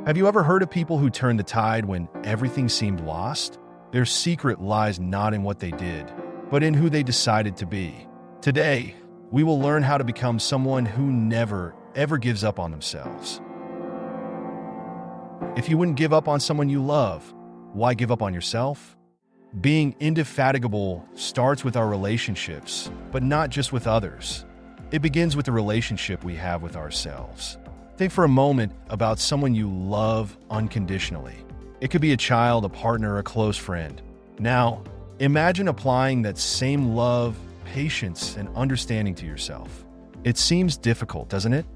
Have you ever heard of people who turned the tide when everything seemed lost? Their secret lies not in what they did, but in who they decided to be. Today, we will learn how to become someone who never, ever gives up on themselves. If you wouldn't give up on someone you love, why give up on yourself? Being indefatigable starts with our relationships, but not just with others. It begins with the relationship we have with ourselves. Think for a moment about someone you love unconditionally. It could be a child, a partner, a close friend. Now, imagine applying that same love, patience, and understanding to yourself. It seems difficult, doesn't it?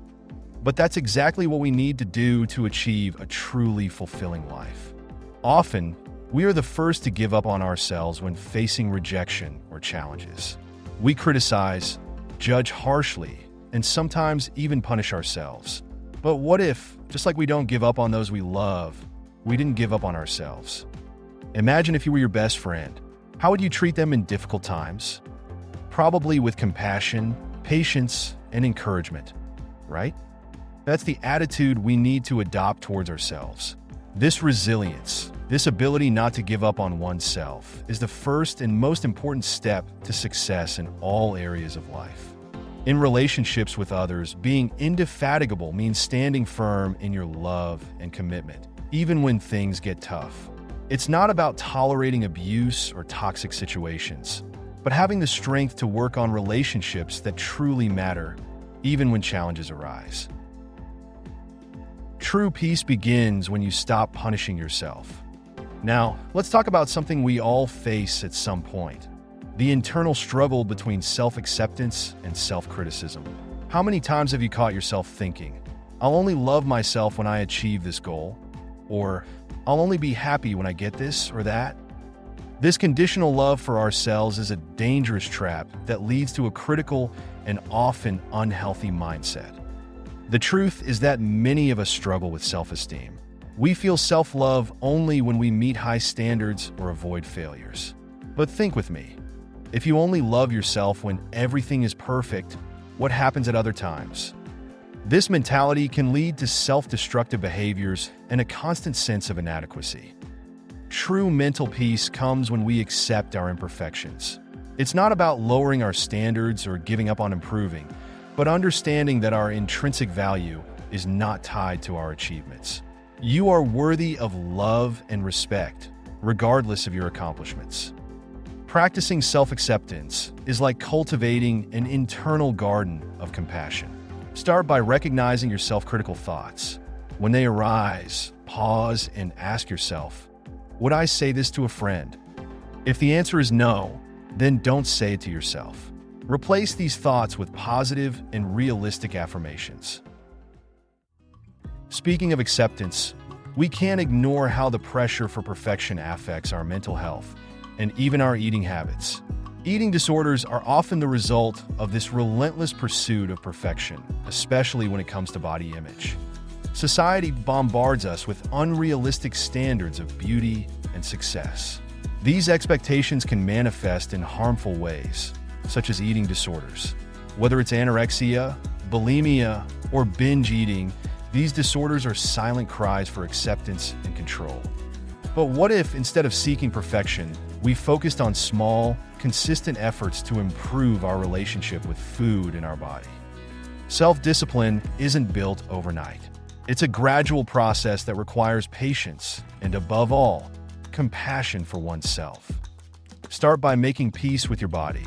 But that's exactly what we need to do to achieve a truly fulfilling life. Often, we are the first to give up on ourselves when facing rejection or challenges. We criticize, judge harshly, and sometimes even punish ourselves. But what if, just like we don't give up on those we love, we didn't give up on ourselves? Imagine if you were your best friend. How would you treat them in difficult times? Probably with compassion, patience, and encouragement, right? That's the attitude we need to adopt towards ourselves. This resilience, this ability not to give up on oneself, is the first and most important step to success in all areas of life. In relationships with others, being indefatigable means standing firm in your love and commitment, even when things get tough. It's not about tolerating abuse or toxic situations, but having the strength to work on relationships that truly matter, even when challenges arise. True peace begins when you stop punishing yourself. Now, let's talk about something we all face at some point: the internal struggle between self-acceptance and self-criticism. How many times have you caught yourself thinking, "I'll only love myself when I achieve this goal," or "I'll only be happy when I get this or that"? This conditional love for ourselves is a dangerous trap that leads to a critical and often unhealthy mindset. The truth is that many of us struggle with self-esteem. We feel self-love only when we meet high standards or avoid failures. But think with me. If you only love yourself when everything is perfect, what happens at other times? This mentality can lead to self-destructive behaviors and a constant sense of inadequacy. True mental peace comes when we accept our imperfections. It's not about lowering our standards or giving up on improving, but understanding that our intrinsic value is not tied to our achievements. You are worthy of love and respect, regardless of your accomplishments. Practicing self-acceptance is like cultivating an internal garden of compassion. Start by recognizing your self-critical thoughts. When they arise, pause and ask yourself, "Would I say this to a friend?" If the answer is no, then don't say it to yourself. Replace these thoughts with positive and realistic affirmations. Speaking of acceptance, we can't ignore how the pressure for perfection affects our mental health and even our eating habits. Eating disorders are often the result of this relentless pursuit of perfection, especially when it comes to body image. Society bombards us with unrealistic standards of beauty and success. These expectations can manifest in harmful ways, such as eating disorders. Whether it's anorexia, bulimia, or binge eating, these disorders are silent cries for acceptance and control. But what if, instead of seeking perfection, we focused on small, consistent efforts to improve our relationship with food and our body? Self-discipline isn't built overnight. It's a gradual process that requires patience and, above all, compassion for oneself. Start by making peace with your body.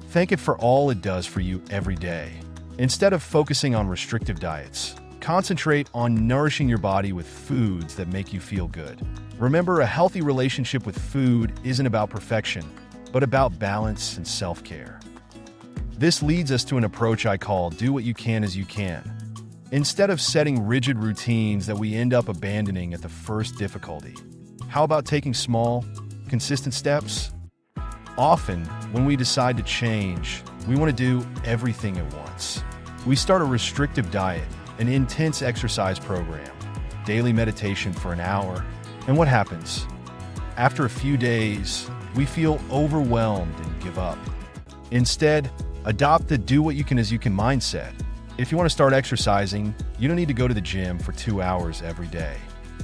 Thank it for all it does for you every day. Instead of focusing on restrictive diets, concentrate on nourishing your body with foods that make you feel good. Remember, a healthy relationship with food isn't about perfection, but about balance and self-care. This leads us to an approach I call "do what you can as you can." Instead of setting rigid routines that we end up abandoning at the first difficulty, how about taking small, consistent steps? Often, when we decide to change, we want to do everything at once. We start a restrictive diet, an intense exercise program, daily meditation for an hour, and what happens? After a few days, we feel overwhelmed and give up. Instead, adopt the "do what you can as you can" mindset. If you want to start exercising, you don't need to go to the gym for 2 hours every day.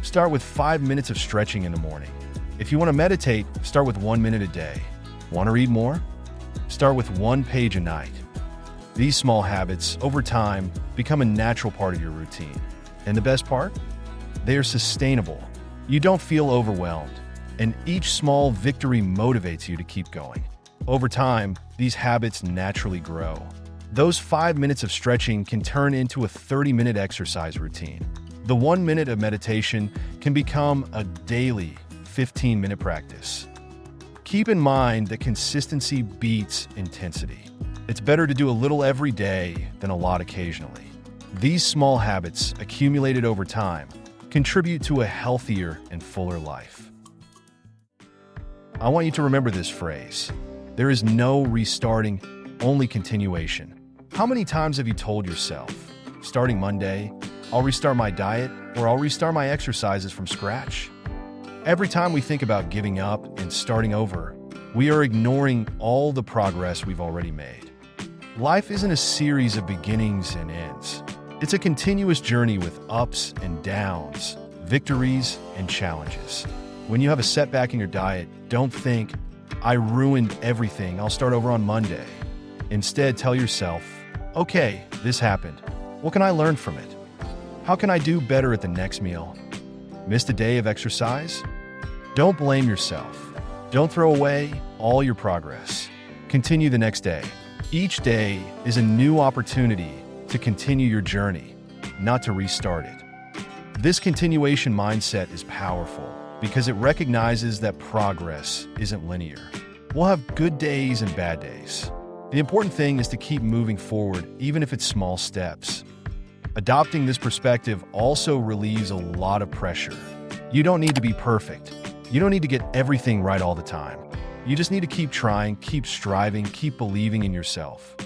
Start with 5 minutes of stretching in the morning. If you want to meditate, start with 1 minute a day. Want to read more? Start with 1 page a night. These small habits, over time, become a natural part of your routine. And the best part? They are sustainable. You don't feel overwhelmed, and each small victory motivates you to keep going. Over time, these habits naturally grow. Those 5 minutes of stretching can turn into a 30-minute exercise routine. The 1 minute of meditation can become a daily 15-minute practice. Keep in mind that consistency beats intensity. It's better to do a little every day than a lot occasionally. These small habits, accumulated over time, contribute to a healthier and fuller life. I want you to remember this phrase: there is no restarting, only continuation. How many times have you told yourself, starting Monday, I'll restart my diet, or I'll restart my exercises from scratch? Every time we think about giving up and starting over, we are ignoring all the progress we've already made. Life isn't a series of beginnings and ends. It's a continuous journey with ups and downs, victories and challenges. When you have a setback in your diet, don't think, I ruined everything, I'll start over on Monday. Instead, tell yourself, okay, this happened. What can I learn from it? How can I do better at the next meal? Missed a day of exercise? Don't blame yourself. Don't throw away all your progress. Continue the next day. Each day is a new opportunity to continue your journey, not to restart it. This continuation mindset is powerful because it recognizes that progress isn't linear. We'll have good days and bad days. The important thing is to keep moving forward, even if it's small steps. Adopting this perspective also relieves a lot of pressure. You don't need to be perfect. You don't need to get everything right all the time. You just need to keep trying, keep striving, keep believing in yourself.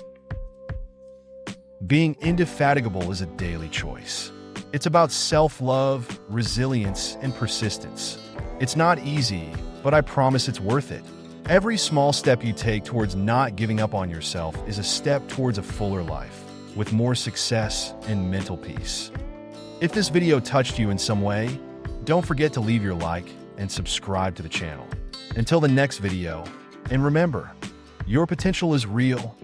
Being indefatigable is a daily choice. It's about self-love, resilience, and persistence. It's not easy, but I promise it's worth it. Every small step you take towards not giving up on yourself is a step towards a fuller life, with more success and mental peace. If this video touched you in some way, don't forget to leave your like and subscribe to the channel. Until the next video, and remember, your potential is real,